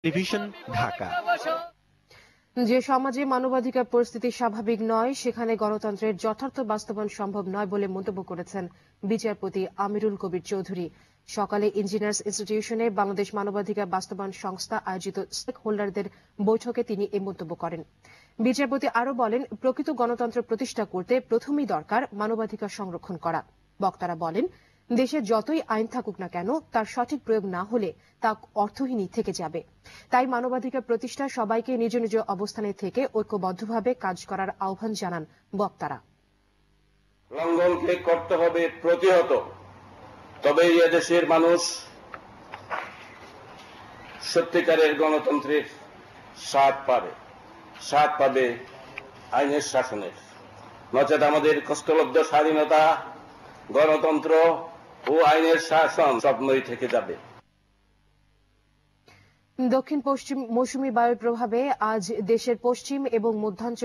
Television Dhaka. যে সমাজে মানবাধিকার পরিস্থিতি স্বাভাবিক নয় সেখানে গণতন্ত্রের যথার্থ বাস্তবায়ন সম্ভব নয় বলে মন্তব্য করেছেন বিচারপতি আমিরুল কবির চৌধুরী। সকালে ইঞ্জিনিয়ার্স ইনস্টিটিউশনে বাংলাদেশ মানবাধিকার বাস্তবায়ন সংস্থা আয়োজিত স্টেক হোল্ডারদের বৈঠকে তিনি এই মন্তব্য করেন। বিচারপতি আরও বলেন, প্রকৃত গণতন্ত্র প্রতিষ্ঠা করতে প্রথমেই দরকার মানবাধিকার সংরক্ষণ করা। বক্তারা বলেন, দেশে যতই আইন থাকুক না কেন তার সঠিক প্রয়োগ না হলে তা অর্থহীনই থেকে যাবে। তাই মানবাধিকার প্রতিষ্ঠা সবাইকে নিজ নিজ অবস্থানে থেকে ঐক্যবদ্ধভাবে কাজ করার আহ্বান জানান বক্তারা। লঙ্ঘনকে করতে হবে প্রতিহত, তবেই এদেশের মানুষ সত্যিকারের গণতন্ত্রের স্বাদ পাবে আইনের শাসনের। নচেত আমাদের কষ্টলব্ধ স্বাধীনতা, গণতন্ত্র ও আইনের শাসন স্বপ্নই থেকে যাবে। দক্ষিণ পশ্চিম মৌসুমী বায়ুর প্রভাবে আজ দেশের পশ্চিম এবং মধ্যাঞ্চল